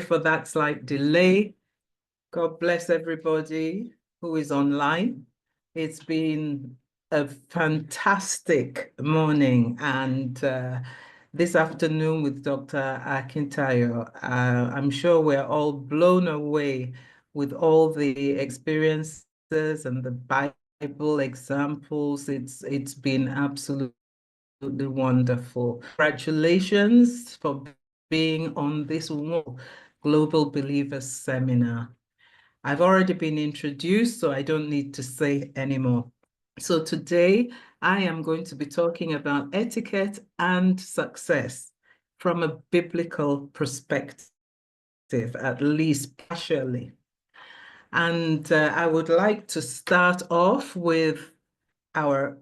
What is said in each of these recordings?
for that slight delay. God bless everybody who is online. It's been a fantastic morning, and this afternoon with Dr. Akintayo, I'm sure we're all blown away with all the experiences and the Bible examples. It's been absolutely wonderful. Congratulations for being on this Global Believers Seminar. I've already been introduced, so I don't need to say anymore. So today I am going to be talking about etiquette and success from a biblical perspective, at least partially. And I would like to start off with our,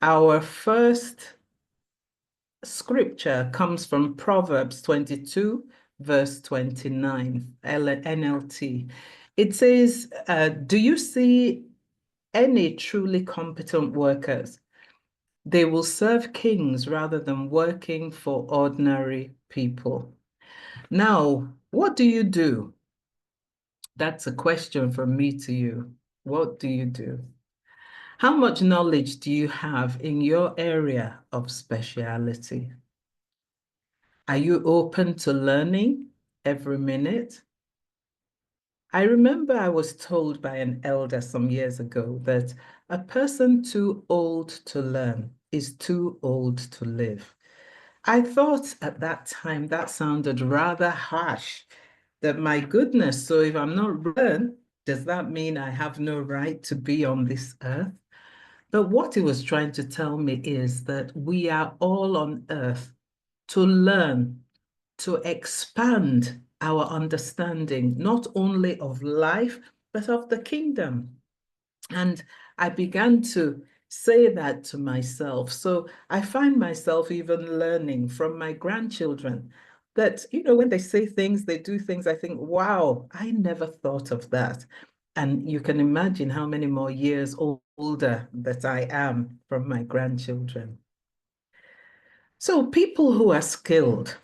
our first scripture comes from Proverbs 22, verse 29, NLT. It says, do you see any truly competent workers? They will serve kings rather than working for ordinary people. Now, what do you do? That's a question from me to you. What do you do? How much knowledge do you have in your area of speciality? Are you open to learning every minute? I remember I was told by an elder some years ago that a person too old to learn is too old to live. I thought at that time that sounded rather harsh, that my goodness, so if I'm not learned, does that mean I have no right to be on this earth? But what he was trying to tell me is that we are all on earth to learn, to expand our understanding, not only of life, but of the kingdom. And I began to say that to myself. So I find myself even learning from my grandchildren that, when they say things, they do things, I think, wow, I never thought of that. And you can imagine how many more years older that I am from my grandchildren. So people who are skilled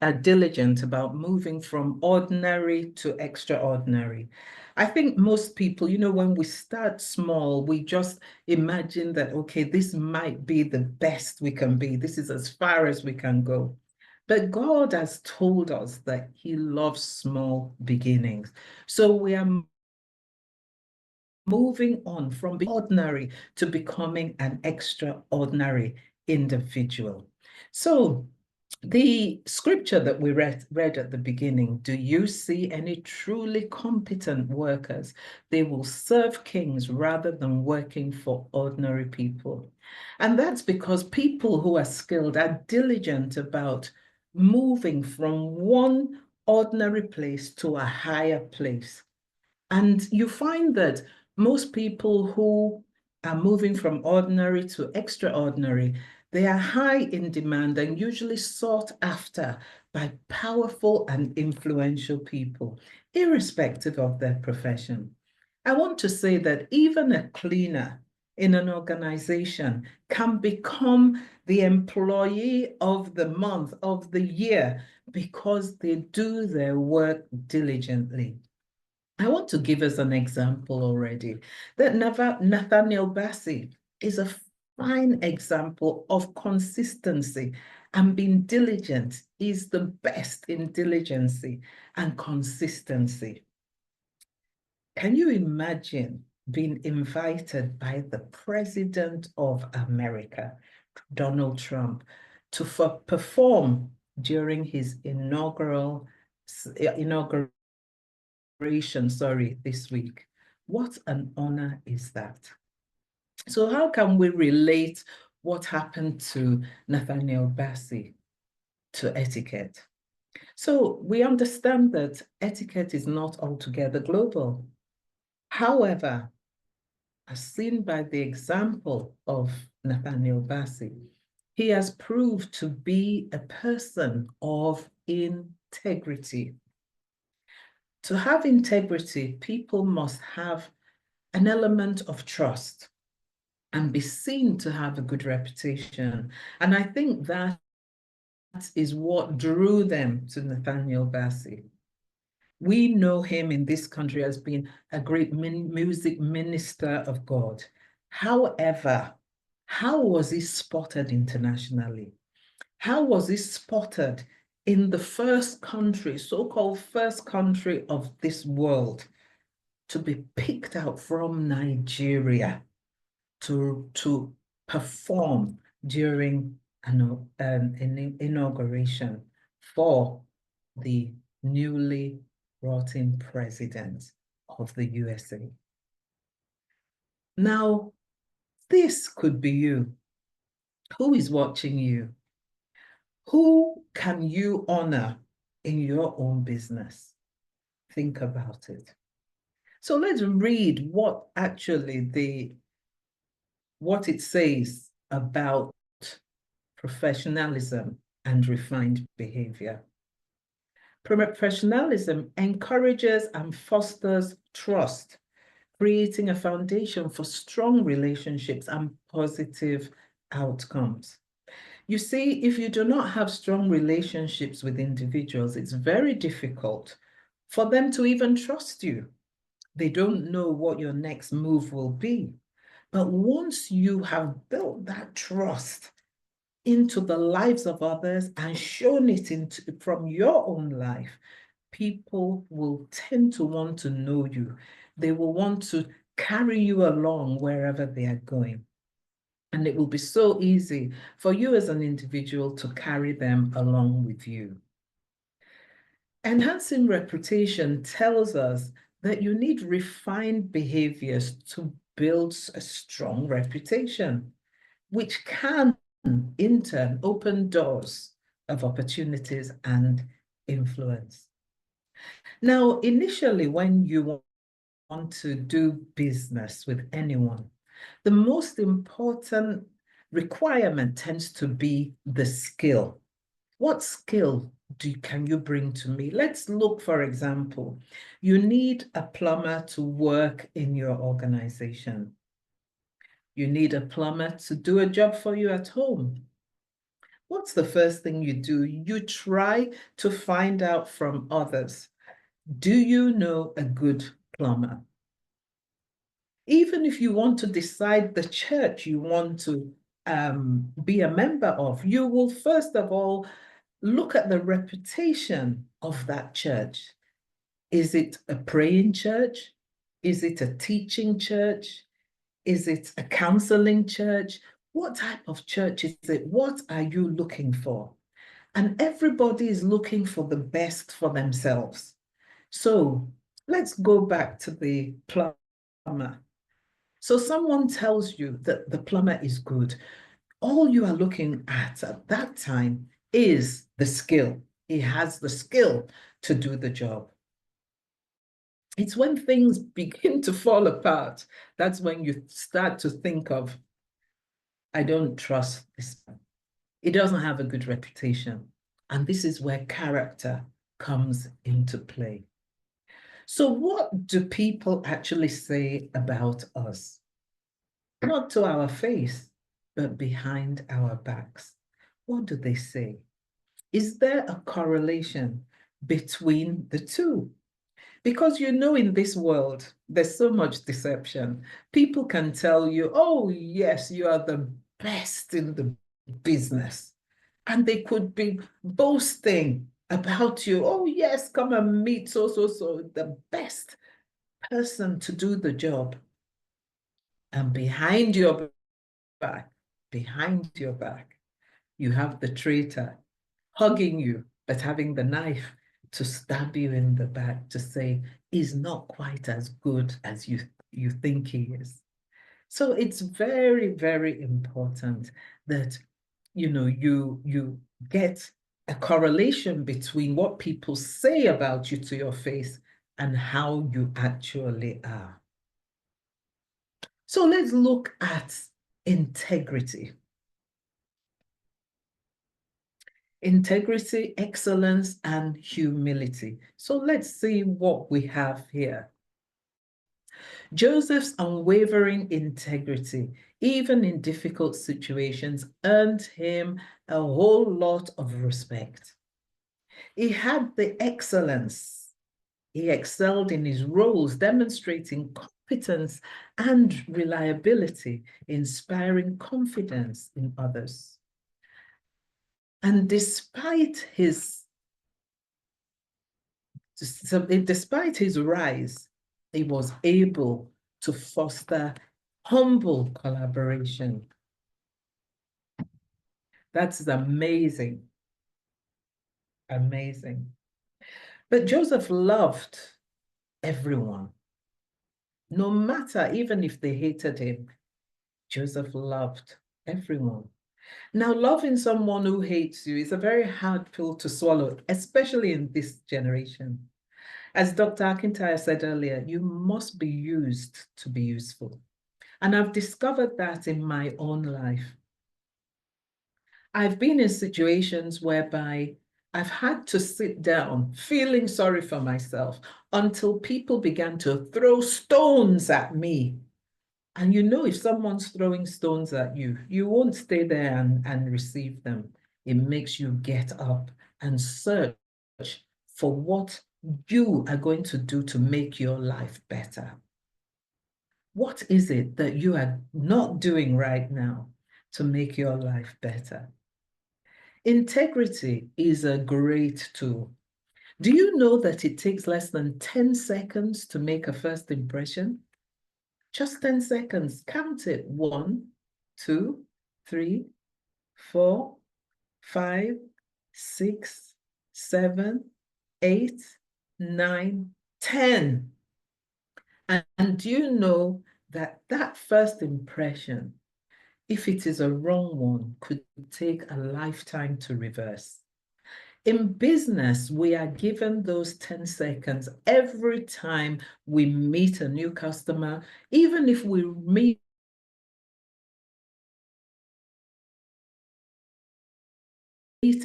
are diligent about moving from ordinary to extraordinary. I think most people, when we start small, we just imagine that, okay, this might be the best we can be. This is as far as we can go. But God has told us that He loves small beginnings. So we are moving on from being ordinary to becoming an extraordinary individual. So the scripture that we read at the beginning, do you see any truly competent workers? They will serve kings rather than working for ordinary people. And that's because people who are skilled are diligent about moving from one ordinary place to a higher place. And you find that most people who are moving from ordinary to extraordinary, they are high in demand and usually sought after by powerful and influential people, irrespective of their profession. I want to say that even a cleaner in an organization can become the employee of the month, of the year, because they do their work diligently. I want to give us an example already. That Nathaniel Bassey is a fine example of consistency and being diligent. Is the best in diligency and consistency. Can you imagine being invited by the President of America, Donald Trump, to perform during his inauguration, this week? What an honor is that? So how can we relate what happened to Nathaniel Bassey to etiquette? So we understand that etiquette is not altogether global. However, as seen by the example of Nathaniel Bassey, he has proved to be a person of integrity. To have integrity, people must have an element of trust and be seen to have a good reputation. And I think that is what drew them to Nathaniel Bassey. We know him in this country as being a great music minister of God. However, how was he spotted internationally? How was he spotted in the first country, so-called first country of this world, to be picked out from Nigeria to perform during an inauguration for the newly brought in president of the USA? Now, this could be you. Who is watching you? Who can you honor in your own business? Think about it. So let's read what actually what it says about professionalism and refined behavior. Professionalism encourages and fosters trust, creating a foundation for strong relationships and positive outcomes. You see, if you do not have strong relationships with individuals, it's very difficult for them to even trust you. They don't know what your next move will be. But once you have built that trust into the lives of others and shown it from your own life, people will tend to want to know you. They will want to carry you along wherever they are going. And it will be so easy for you as an individual to carry them along with you. Enhancing reputation tells us that you need refined behaviors to build a strong reputation, which can in turn open doors of opportunities and influence. Now, initially, when you want to do business with anyone, the most important requirement tends to be the skill. What skill can you bring to me? Let's look, for example, you need a plumber to work in your organization. You need a plumber to do a job for you at home. What's the first thing you do? You try to find out from others, do you know a good plumber? Even if you want to decide the church you want to be a member of, you will first of all look at the reputation of that church. Is it a praying church? Is it a teaching church? Is it a counseling church? What type of church is it? What are you looking for? And everybody is looking for the best for themselves. So let's go back to the plumber. So someone tells you that the plumber is good. All you are looking at that time is the skill. He has the skill to do the job. It's when things begin to fall apart, that's when you start to think of, I don't trust this man. It doesn't have a good reputation. And this is where character comes into play. So what do people actually say about us? Not to our face, but behind our backs. What do they say? Is there a correlation between the two? Because you know, in this world, there's so much deception. People can tell you, oh, yes, you are the best in the business. And they could be boasting about you. Oh, yes, come and meet so, the best person to do the job. And behind your back, you have the traitor hugging you, but having the knife to stab you in the back to say he's not quite as good as you think he is. So it's very, very important that you get a correlation between what people say about you to your face and how you actually are. So let's look at integrity. Integrity, excellence, and humility. So let's see what we have here. Joseph's unwavering integrity, even in difficult situations, earned him a whole lot of respect. He had the excellence. He excelled in his roles, demonstrating competence and reliability, inspiring confidence in others. And despite his rise, he was able to foster humble collaboration. That's amazing. Amazing. But Joseph loved everyone. No matter, even if they hated him, Joseph loved everyone. Now, loving someone who hates you is a very hard pill to swallow, especially in this generation. As Dr. Akintayo said earlier, you must be used to be useful. And I've discovered that in my own life. I've been in situations whereby I've had to sit down feeling sorry for myself until people began to throw stones at me. And you know, if someone's throwing stones at you, you won't stay there and receive them. It makes you get up and search for what you are going to do to make your life better. What is it that you are not doing right now to make your life better? Integrity is a great tool. Do you know that it takes less than 10 seconds to make a first impression? Just 10 seconds. Count it. 1, 2, 3, 4, 5, 6, 7, 8, 9, 10. And do you know that that first impression, if it is a wrong one, could take a lifetime to reverse? In business, we are given those 10 seconds every time we meet a new customer, even if we meet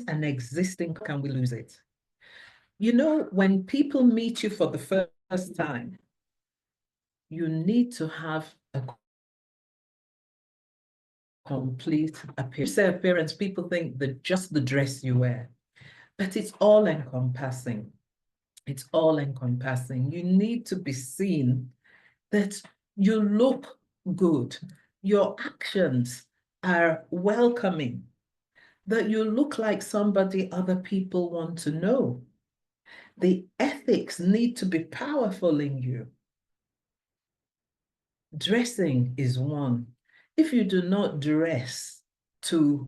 an existing, can we lose it? You know, when people meet you for the first time, you need to have a complete appearance. People think that just the dress you wear, but it's all encompassing. It's all encompassing. You need to be seen that you look good. Your actions are welcoming, that you look like somebody other people want to know. The ethics need to be powerful in you. Dressing is one. If you do not dress to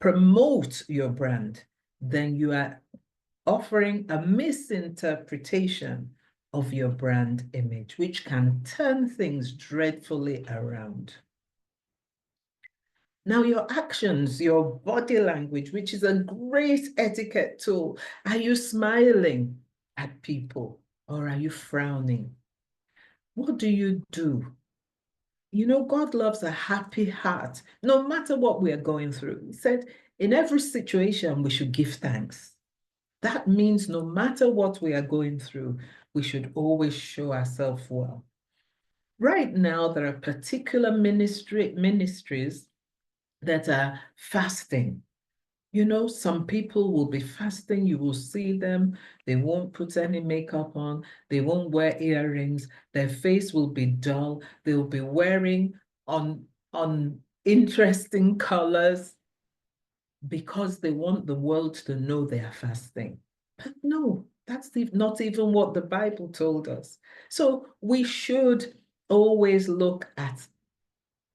promote your brand, then you are offering a misinterpretation of your brand image, which can turn things dreadfully around. Now, your actions, your body language, which is a great etiquette tool. Are you smiling at people or are you frowning? What do you do? You know, God loves a happy heart, no matter what we are going through. He said, in every situation, we should give thanks. That means no matter what we are going through, we should always show ourselves well. Right now, there are particular ministries that are fasting. You know, some people will be fasting, you will see them, they won't put any makeup on, they won't wear earrings, their face will be dull, they'll be wearing on interesting colors because they want the world to know they are fasting. But no, that's not even what the Bible told us. So we should always look at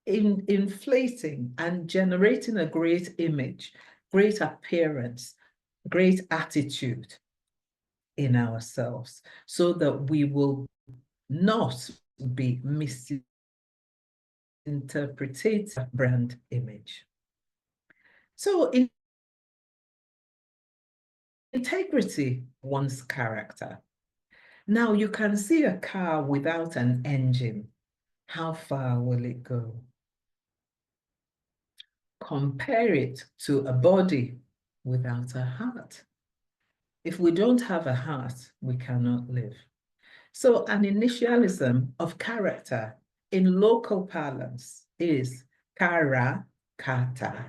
inflating and generating a great image, great appearance, great attitude in ourselves so that we will not be misinterpreted brand image. So integrity, one's character. Now you can see a car without an engine. How far will it go? Compare it to a body without a heart. If we don't have a heart, we cannot live. So an initialism of character in local parlance is kara kata.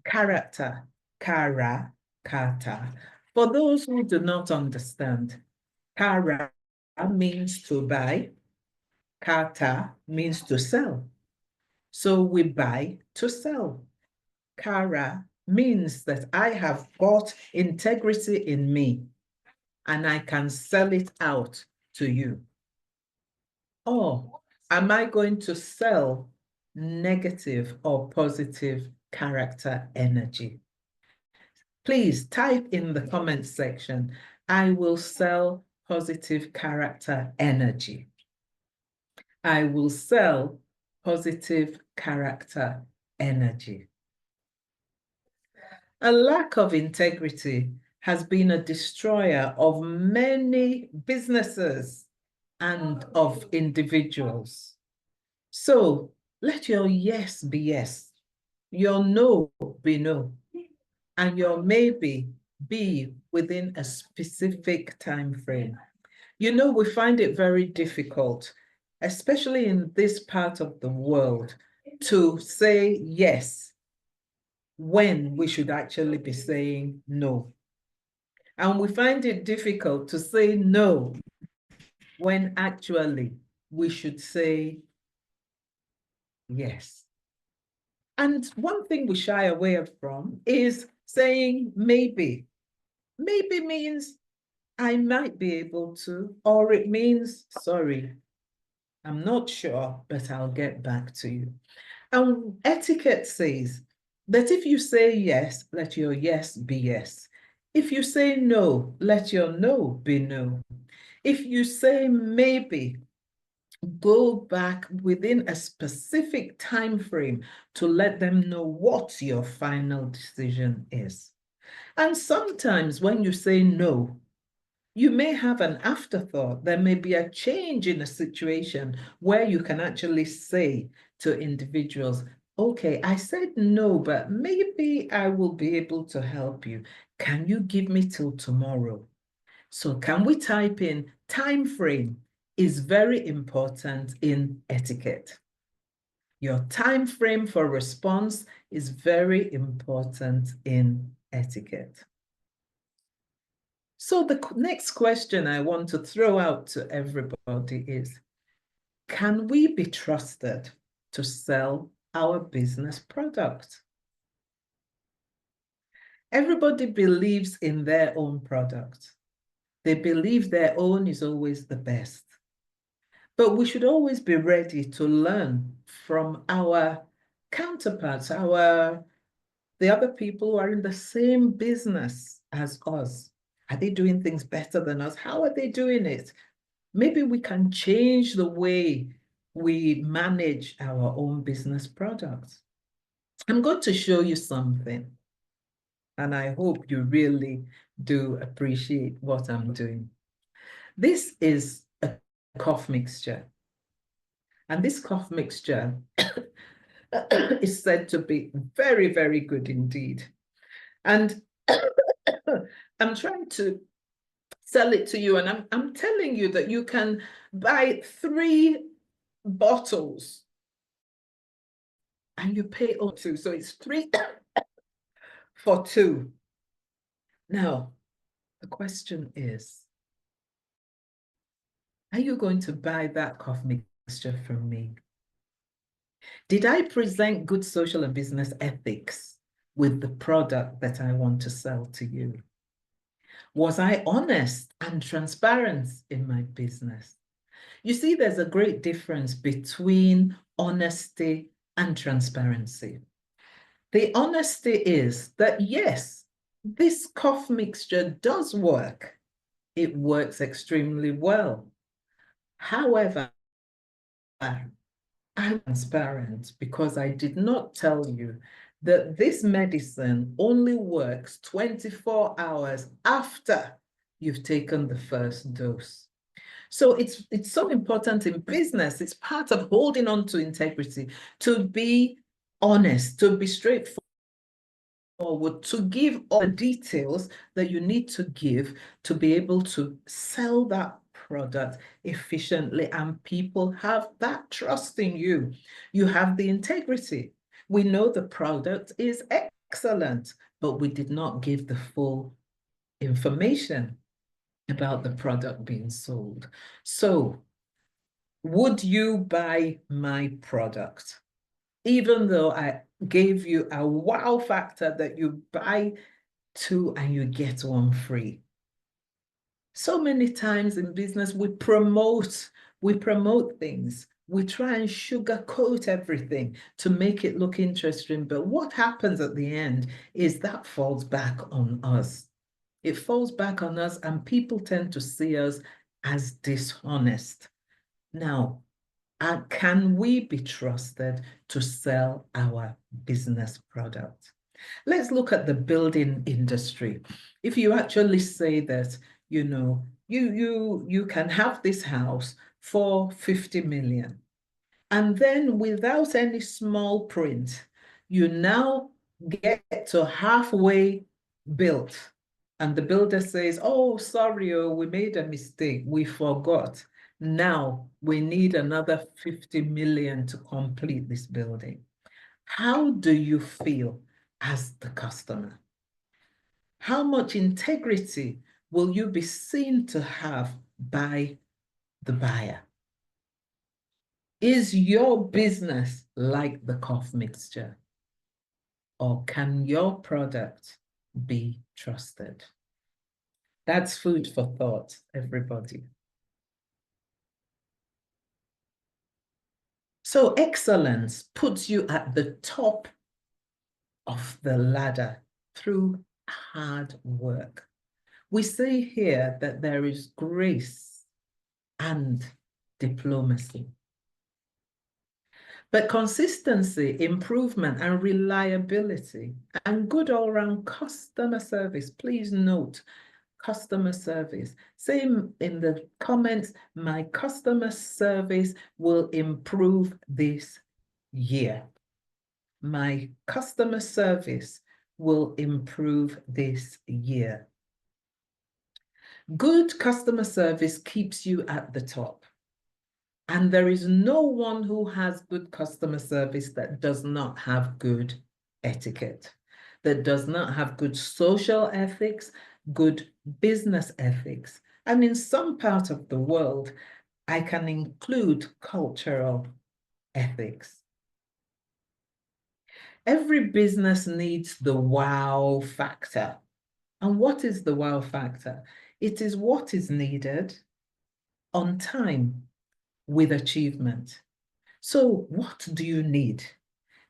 Character, kara kata. For those who do not understand, kara means to buy, kata means to sell. So we buy to sell. Kara means that I have got integrity in me and I can sell it out to you. Or am I going to sell negative or positive character energy? Please type in the comment section, I will sell positive character energy. I will sell positive character energy. A lack of integrity has been a destroyer of many businesses and of individuals. So let your yes be yes, your no be no, and your maybe be within a specific time frame. You know, we find it very difficult, especially in this part of the world, to say yes when we should actually be saying no. And we find it difficult to say no when actually we should say yes. And one thing we shy away from is saying maybe. Maybe means I might be able to, or it means, sorry, I'm not sure, but I'll get back to you. And etiquette says that if you say yes, let your yes be yes. If you say no, let your no be no. If you say maybe, go back within a specific time frame to let them know what your final decision is. And sometimes when you say no, you may have an afterthought. There may be a change in a situation where you can actually say to individuals, okay, I said no, but maybe I will be able to help you. Can you give me till tomorrow? So can we type in time frame is very important in etiquette. Your time frame for response is very important in etiquette. So the next question I want to throw out to everybody is, can we be trusted to sell our business product? Everybody believes in their own product. They believe their own is always the best. But we should always be ready to learn from our counterparts, the other people who are in the same business as us. Are they doing things better than us? How are they doing it? Maybe we can change the way we manage our own business products. I'm going to show you something, and I hope you really do appreciate what I'm doing. This is a cough mixture, and this cough mixture is said to be very, very good indeed. And I'm trying to sell it to you, and I'm telling you that you can buy 3 bottles and you pay on 2. So it's 3 for 2. Now, the question is, are you going to buy that cough mixture from me? Did I present good social and business ethics with the product that I want to sell to you? Was I honest and transparent in my business? You see, there's a great difference between honesty and transparency. The honesty is that, yes, this cough mixture does work. It works extremely well. However, I'm transparent because I did not tell you that this medicine only works 24 hours after you've taken the first dose. So it's so important in business. It's part of holding on to integrity, to be honest, to be straightforward, to give all the details that you need to give to be able to sell that product efficiently, and people have that trust in you. You have the integrity. We know the product is excellent, but we did not give the full information about the product being sold. So, would you buy my product? Even though I gave you a wow factor that you buy two and you get one free. So many times in business, we promote things. We try and sugarcoat everything to make it look interesting. But what happens at the end is that falls back on us. It falls back on us, and people tend to see us as dishonest. Now, can we be trusted to sell our business product? Let's look at the building industry. If you actually say that, you can have this house for 50 million, and then without any small print, you now get to halfway built, and the builder says, oh, sorry, we made a mistake, we forgot. Now we need another 50 million to complete this building. How do you feel as the customer? How much integrity will you be seen to have by the buyer? Is your business like the cough mixture? Or can your product be trusted? That's food for thought, everybody. So excellence puts you at the top of the ladder through hard work. We see here that there is grace and diplomacy. But consistency, improvement, and reliability, and good all-round customer service. Please note, customer service. Say in the comments, my customer service will improve this year. My customer service will improve this year. Good customer service keeps you at the top. And there is no one who has good customer service that does not have good etiquette, that does not have good social ethics, good business ethics. And in some part of the world, I can include cultural ethics. Every business needs the wow factor. And what is the wow factor? It is what is needed on time with achievement. So what do you need?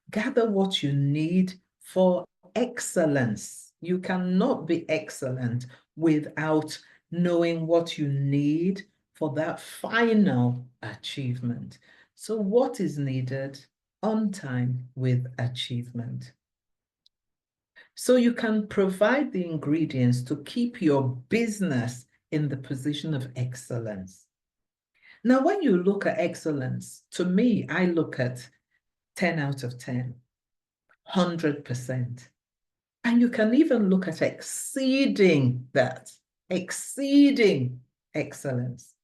Gather what you need for excellence. You cannot be excellent without knowing what you need for that final achievement. So what is needed on time with achievement? So you can provide the ingredients to keep your business in the position of excellence. Now, when you look at excellence, to me, I look at 10 out of 10, 100%. And you can even look at exceeding that, exceeding excellence.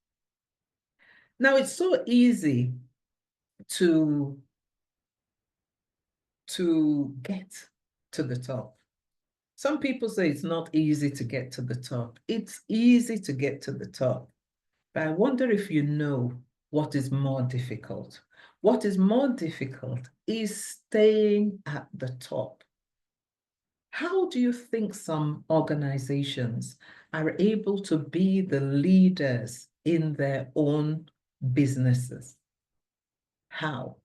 Now, it's so easy to get to the top. Some people say it's not easy to get to the top. It's easy to get to the top. But I wonder if you know what is more difficult. What is more difficult is staying at the top. How do you think some organizations are able to be the leaders in their own businesses? How?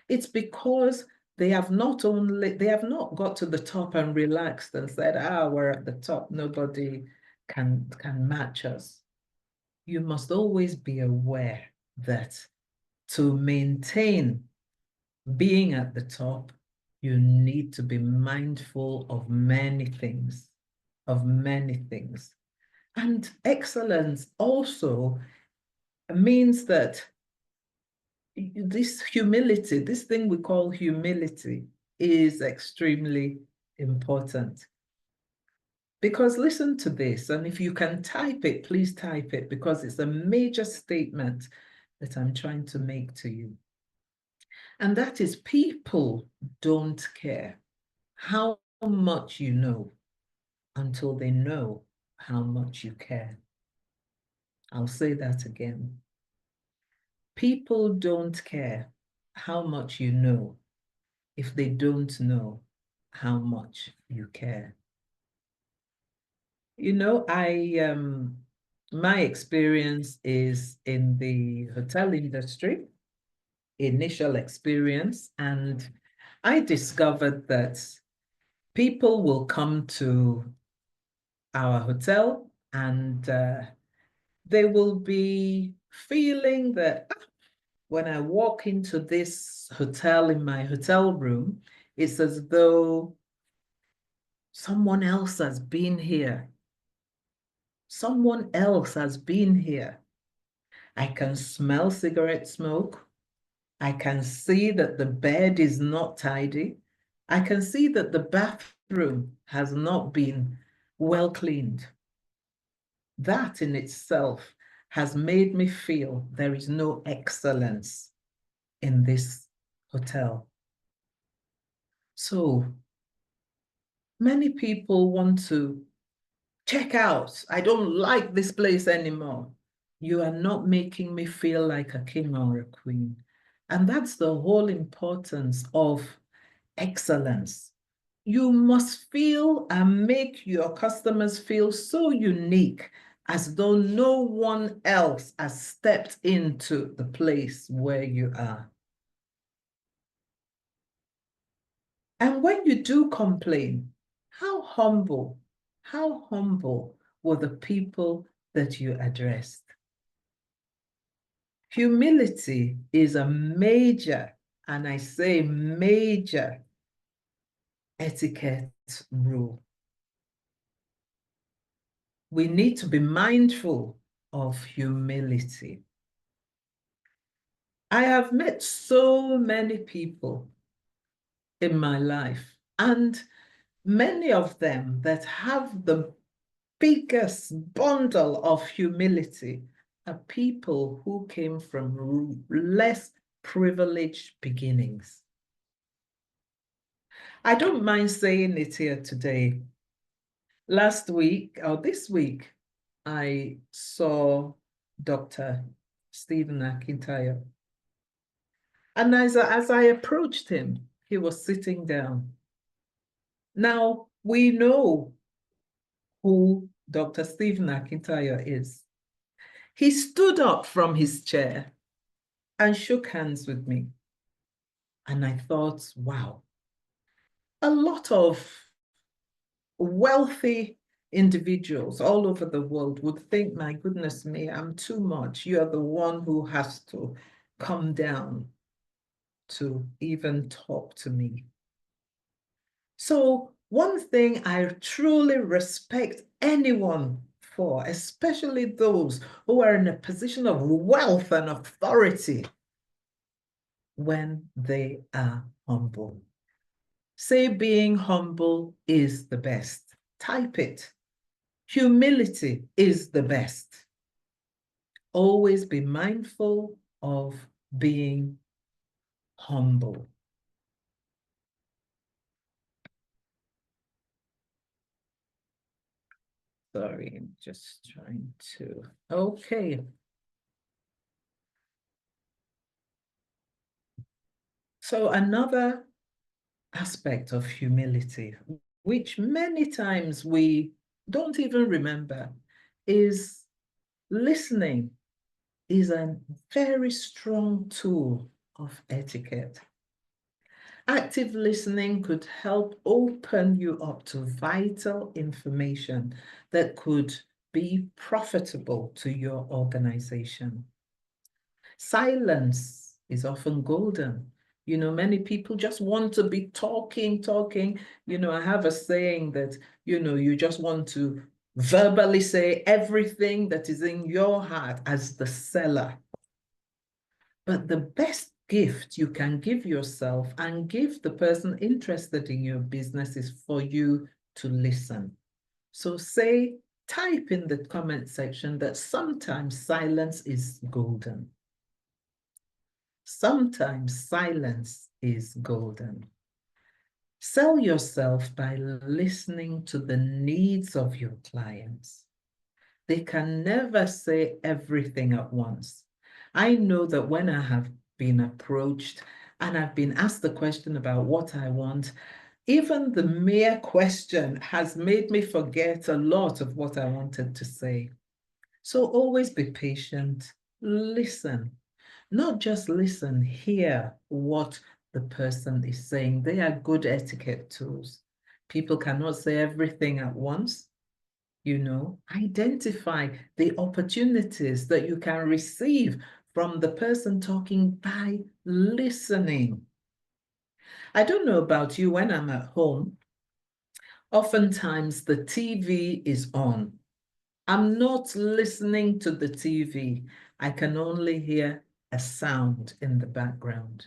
It's because they have not got to the top and relaxed and said, we're at the top, nobody can match us. You must always be aware that to maintain being at the top, you need to be mindful of many things, And excellence also means that this humility, this thing we call humility, is extremely important. Because listen to this, and if you can type it, please type it, because it's a major statement that I'm trying to make to you. And that is, people don't care how much you know until they know how much you care. I'll say that again. People don't care how much you know if they don't know how much you care. You know, my experience is in the hotel industry, initial experience, and I discovered that people will come to our hotel and they will be feeling that when I walk into this hotel in my hotel room, it's as though someone else has been here. Someone else has been here. I can smell cigarette smoke. I can see that the bed is not tidy. I can see that the bathroom has not been well cleaned. That in itself has made me feel there is no excellence in this hotel. So many people want to check out. I don't like this place anymore. You are not making me feel like a king or a queen. And that's the whole importance of excellence. You must feel and make your customers feel so unique, as though no one else has stepped into the place where you are. And when you do complain, how humble were the people that you addressed? Humility is a major, and I say major, etiquette rule. We need to be mindful of humility. I have met so many people in my life, and many of them that have the biggest bundle of humility are people who came from less privileged beginnings. I don't mind saying it here today. Last week, or this week, I saw Dr. Stephen Akintayo. And as I approached him, he was sitting down. Now, we know who Dr. Stephen Akintayo is. He stood up from his chair and shook hands with me. And I thought, wow, a lot of wealthy individuals all over the world would think, my goodness me, I'm too much. You're the one who has to come down to even talk to me. So one thing I truly respect anyone for, especially those who are in a position of wealth and authority, when they are humble. Say being humble is the best. Type it. Humility is the best. Always be mindful of being humble. Sorry, I'm just trying to, okay. So another aspect of humility, which many times we don't even remember, is listening is a very strong tool of etiquette. Active listening could help open you up to vital information that could be profitable to your organization. Silence is often golden. You know, many people just want to be talking. You know, I have a saying that, you know, you just want to verbally say everything that is in your heart as the seller. But the best gift you can give yourself and give the person interested in your business is for you to listen. So type in the comment section that sometimes silence is golden. Sometimes silence is golden. Sell yourself by listening to the needs of your clients. They can never say everything at once. I know that when I have been approached and I've been asked the question about what I want, even the mere question has made me forget a lot of what I wanted to say. So always be patient, listen. Not just listen, hear what the person is saying. They are good etiquette tools. People cannot say everything at once. Identify the opportunities that you can receive from the person talking by listening. I don't know about you, when I'm at home, oftentimes the TV is on. I'm not listening to the TV. I can only hear a sound in the background.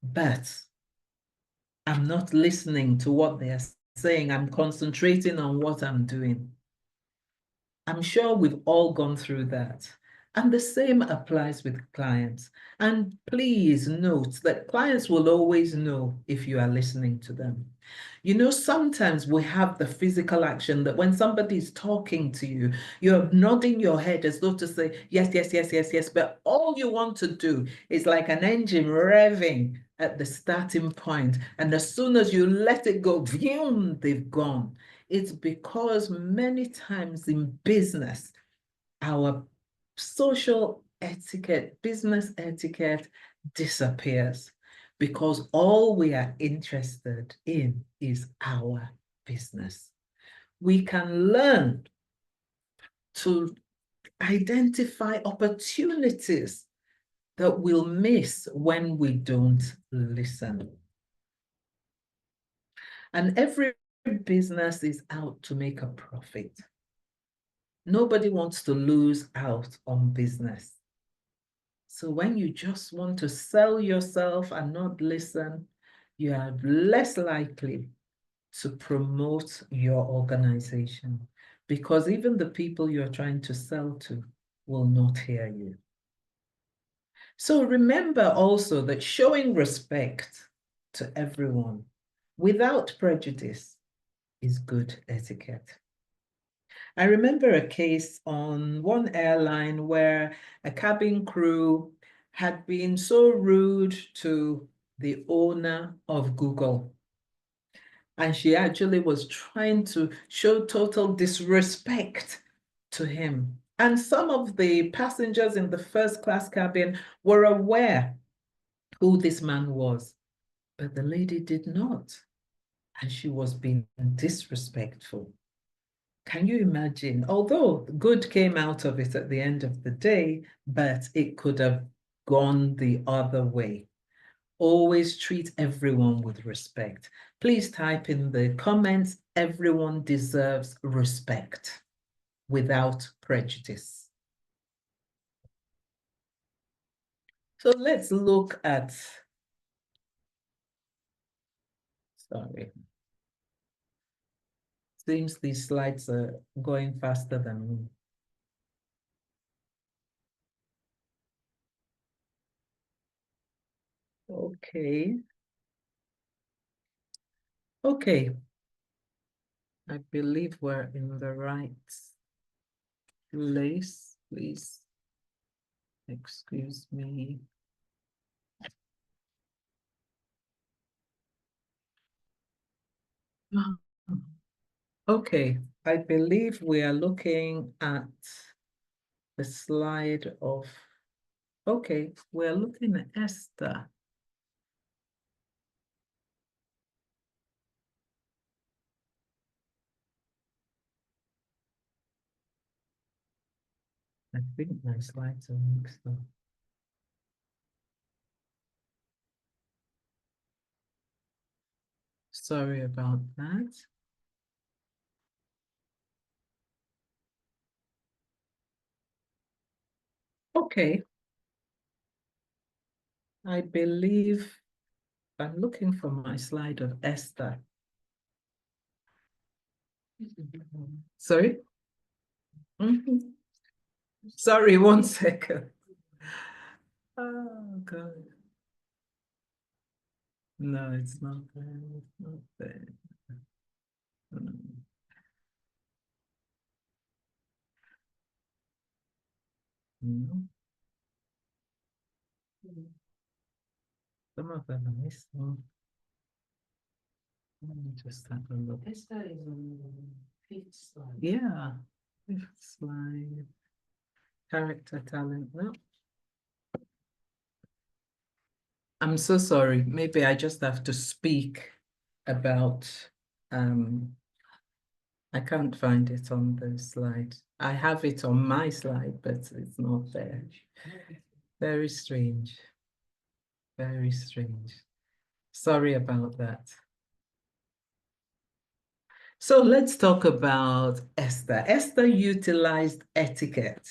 But I'm not listening to what they are saying. I'm concentrating on what I'm doing. I'm sure we've all gone through that. And the same applies with clients. And please note that clients will always know if you are listening to them. Sometimes we have the physical action that when somebody is talking to you, you're nodding your head as though to say, yes, yes, yes, yes, yes. But all you want to do is like an engine revving at the starting point. And as soon as you let it go, vroom, they've gone. It's because many times in business, our social etiquette, business etiquette disappears because all we are interested in is our business. We can learn to identify opportunities that we'll miss when we don't listen. And every business is out to make a profit. Nobody wants to lose out on business. So when you just want to sell yourself and not listen, you are less likely to promote your organization because even the people you're trying to sell to will not hear you. So remember also that showing respect to everyone without prejudice is good etiquette. I remember a case on one airline where a cabin crew had been so rude to the owner of Google. And she actually was trying to show total disrespect to him. And some of the passengers in the first class cabin were aware who this man was, but the lady did not. And she was being disrespectful. Can you imagine? Although good came out of it at the end of the day, but it could have gone the other way. Always treat everyone with respect. Please type in the comments, everyone deserves respect without prejudice. So let's look at, sorry. Seems these slides are going faster than me. Okay. Okay. I believe we're in the right place. Please excuse me. Okay, I believe we are looking at the slide of, okay, we're looking at Esther. I think my slides are mixed up. Sorry about that. Okay. I believe I'm looking for my slide of Esther. Sorry? Mhm. Sorry, 1 second. Oh, God. No, it's not there. It's not there. Mm, no. Some of them are missing. Let me just have a look. Esther is on the 5th slide. Yeah, 5th slide. Character talent. No, I'm so sorry. Maybe I just have to speak about I can't find it on the slide. I have it on my slide, but it's not there. Very strange. Very strange. Sorry about that. So let's talk about Esther. Esther utilized etiquette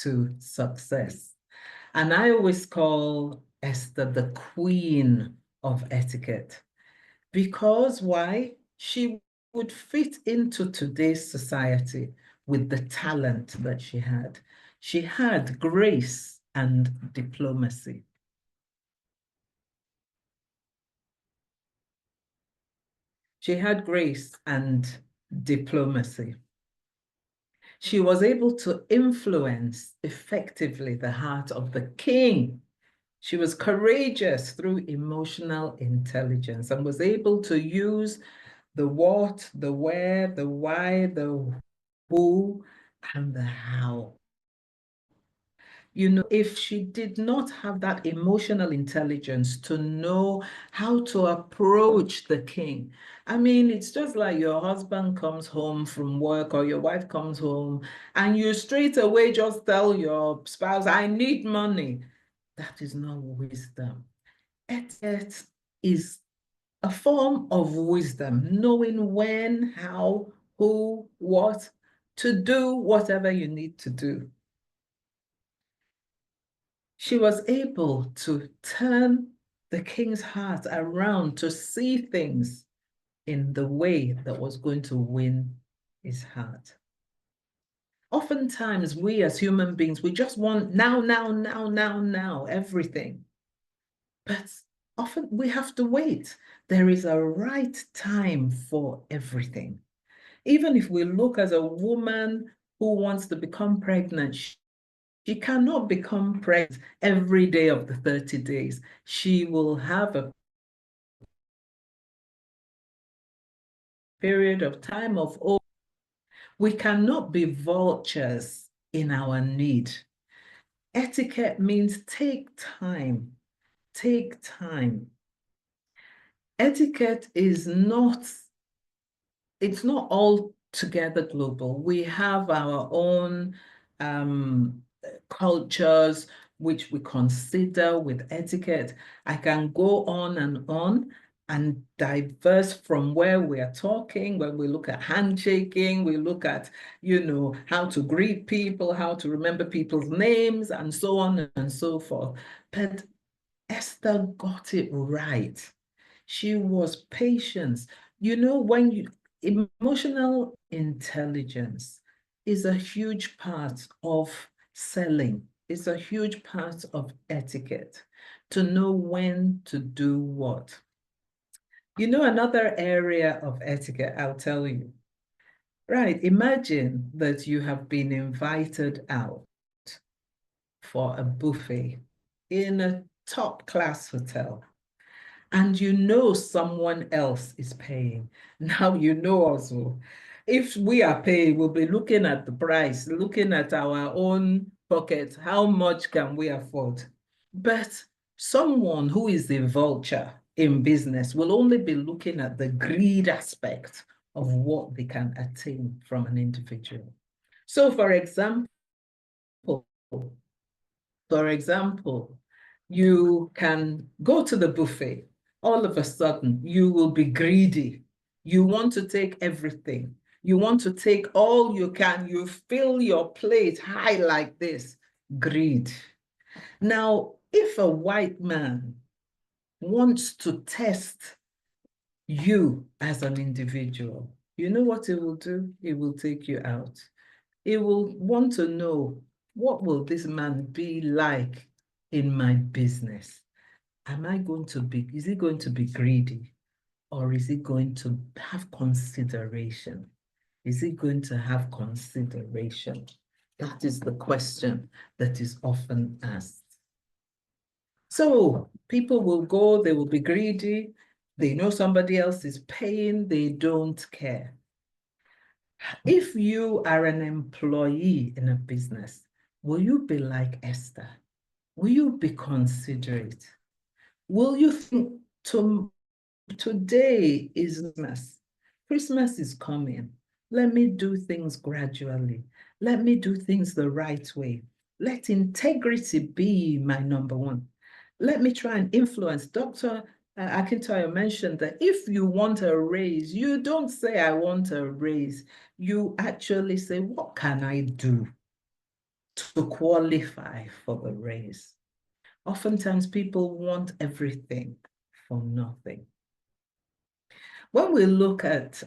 to success. And I always call Esther the queen of etiquette. Because why? She would fit into today's society with the talent that she had. She had grace and diplomacy. She had grace and diplomacy. She was able to influence effectively the heart of the king. She was courageous through emotional intelligence and was able to use the what, the where, the why, the who, and the how. You know, if she did not have that emotional intelligence to know how to approach the king, I mean, it's just like your husband comes home from work or your wife comes home and you straight away just tell your spouse, I need money. That is not wisdom. Etiquette is a form of wisdom, knowing when, how, who, what, to do whatever you need to do. She was able to turn the king's heart around to see things in the way that was going to win his heart. Oftentimes, we as human beings, we just want now, now, now, now, now, everything. But often we have to wait. There is a right time for everything. Even if we look as a woman who wants to become pregnant, she cannot become pregnant every day of the 30 days. She will have a period of time of, oh, we cannot be vultures in our need. Etiquette means take time, take time. Etiquette is not, it's not all together global. We have our own cultures which we consider with etiquette. I can go on and diverse from where we are talking. When we look at handshaking, we look at, you know, how to greet people, how to remember people's names, and so on and so forth. But Esther got it right. She was patient. You know, when you emotional intelligence is a huge part of selling. It's a huge part of etiquette to know when to do what. You know, another area of etiquette, I'll tell you. Right, imagine that you have been invited out for a buffet in a top class hotel and you know someone else is paying. Now you know also, if we are paying, we'll be looking at the price, looking at our own pocket, how much can we afford? But someone who is a vulture in business will only be looking at the greed aspect of what they can attain from an individual. So for example, you can go to the buffet. All of a sudden, you will be greedy. You want to take everything. You want to take all you can. You fill your plate high like this. Greed. Now, if a white man wants to test you as an individual, You know what it will do? It will take you out. It will want to know, what will this man be like in my business? Am I going to be, is he going to be greedy? Or is he going to have consideration? Is he going to have consideration? That is the question that is often asked. So people will go, they will be greedy. They know somebody else is paying, they don't care. If you are an employee in a business, will you be like Esther? Will you be considerate? Will you think today is Christmas? Christmas is coming. Let me do things gradually. Let me do things the right way. Let integrity be my number one. Let me try and influence. Dr. Akintoye mentioned that if you want a raise, you don't say, I want a raise. You actually say, what can I do to qualify for the raise? Oftentimes, people want everything for nothing. When we look at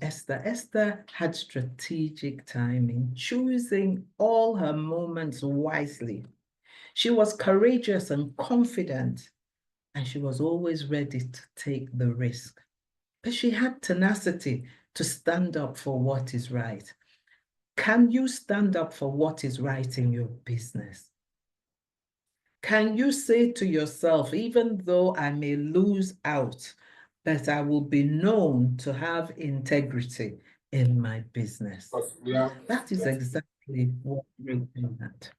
Esther, Esther had strategic timing, choosing all her moments wisely. She was courageous and confident, and she was always ready to take the risk. But she had tenacity to stand up for what is right. Can you stand up for what is right in your business? Can you say to yourself, even though I may lose out, that I will be known to have integrity in my business? That is exactly what we're doing at.